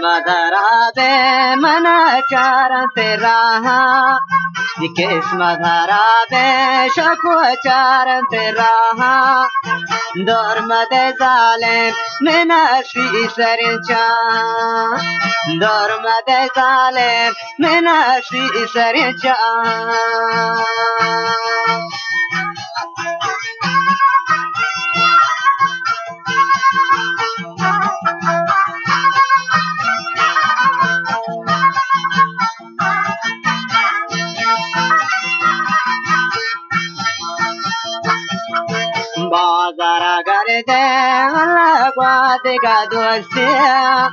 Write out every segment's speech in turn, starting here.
मधराबे मन चारण तेरा मधराबे शको चारण तेरा dormade zalem menashri sarincha dormade zalem menashri sarincha Bazara garde Allah dega dostiya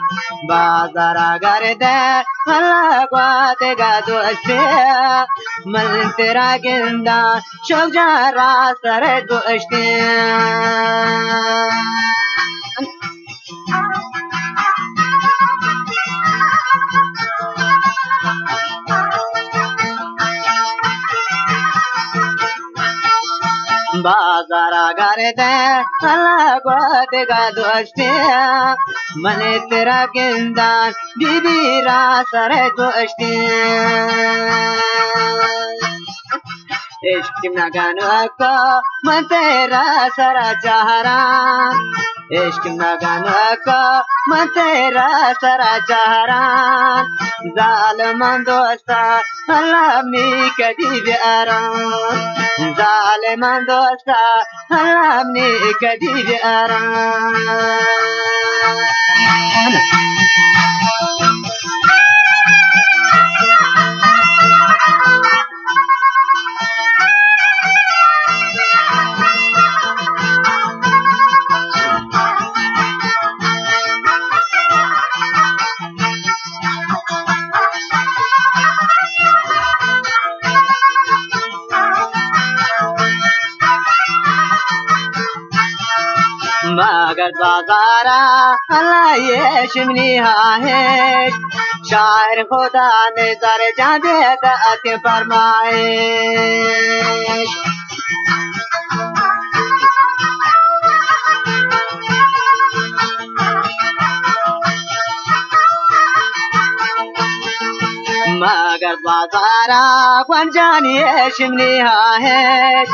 Bazara garde Allah dega dostiya Man tera ginda shojara sare dostiya Bazara garde Allah dega dostiya Man tera ginda bibira sare dostiya Ishq naganu ko man tera sara chahara Ishq naganu ko man tera sara chahara Zaliman dosta Allah mi kadi biara Zaliman dosta Allah mi kadi biara Magar bazara Allah ye shimni hai shair khuda ne zar jade da ate farmaye Magar bazara kwanjani ye shimni hai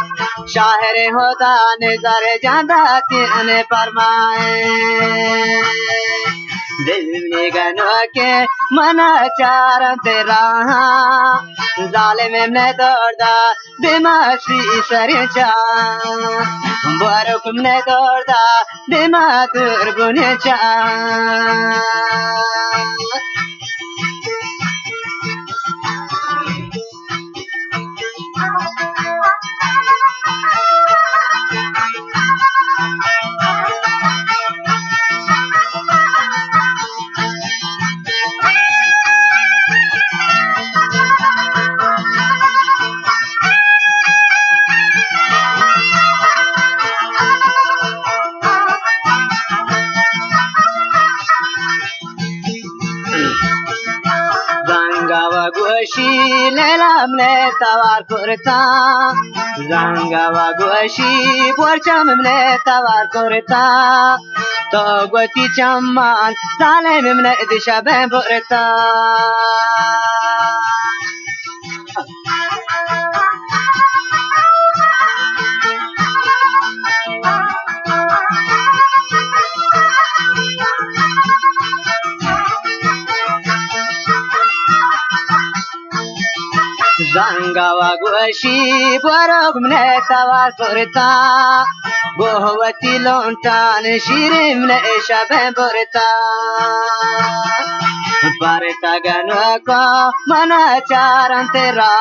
शायर होता नजर जाता तेने फरमाए दिल में गनो के मना चार तेरा जालिम ने दौड़ा दिमाशी सरचा बरकुम ने दौड़ा दिमादुर गुनचा Goshi lelam le tawar kurta Zangawa goshi porcham le tawar kurta To goti chamman salim le disha ben kurta Zangawa goshi porogum le tawar kurta Gohwati lontan shirim le shaben kurta Parta ganako mana charan tera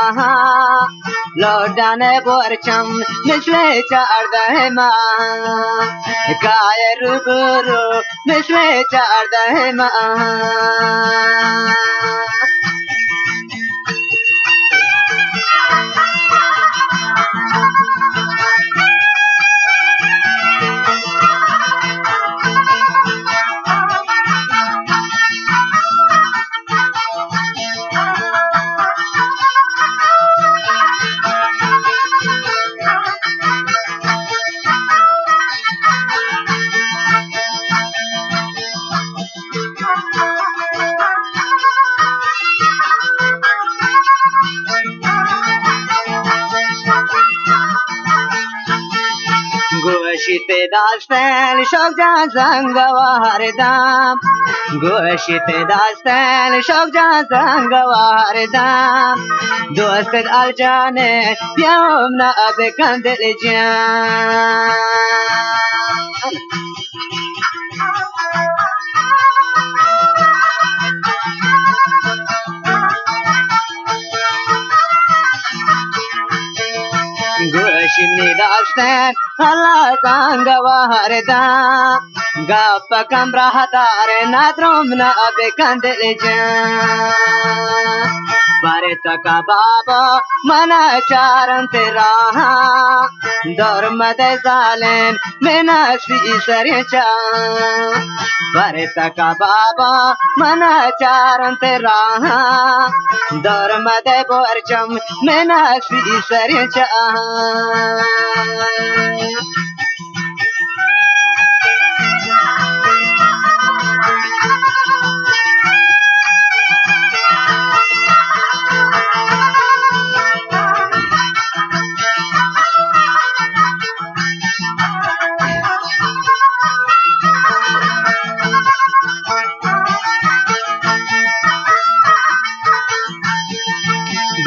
Lodane borcham misle chardahma Kayer guru misle chardahma گوشت داشتن شوق جان زنگ و هر دم گوشت داشتن شوق جان زنگ و هر دم دوست الجانه بیام نه بکن دل جان گوشی داشتن حالا زنگ و هر دم گپ کم راه دار ندرم نه بکن دل جان برت بابا من چارم ترا دور مد ظالم من فی سر چا برت بابا من چارم ترا دور مد برچم من فی سر چا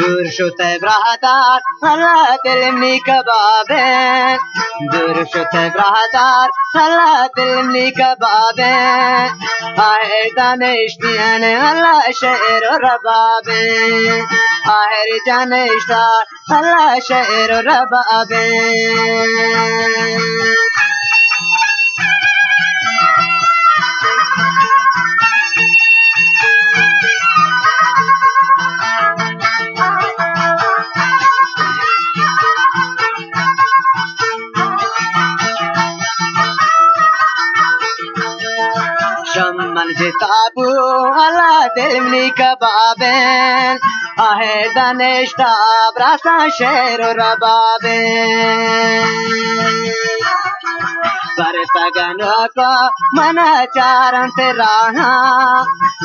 دور شده برادر حالا دل می کبابه دور شده برادر حالا دل می کبابه آهر دانشتیان حالا شعر و ربابه آهر جانشتار حالا شعر و ربابه شمن جتابو على دلمني كبابين آهر دانشتاب راسا شعر و ربابين برتگنو کو من چارم تراها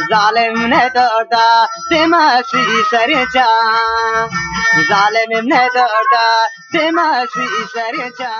ظالم نے دوڑا دماشی سرچا ظالم نے دوڑا دماشی سرچا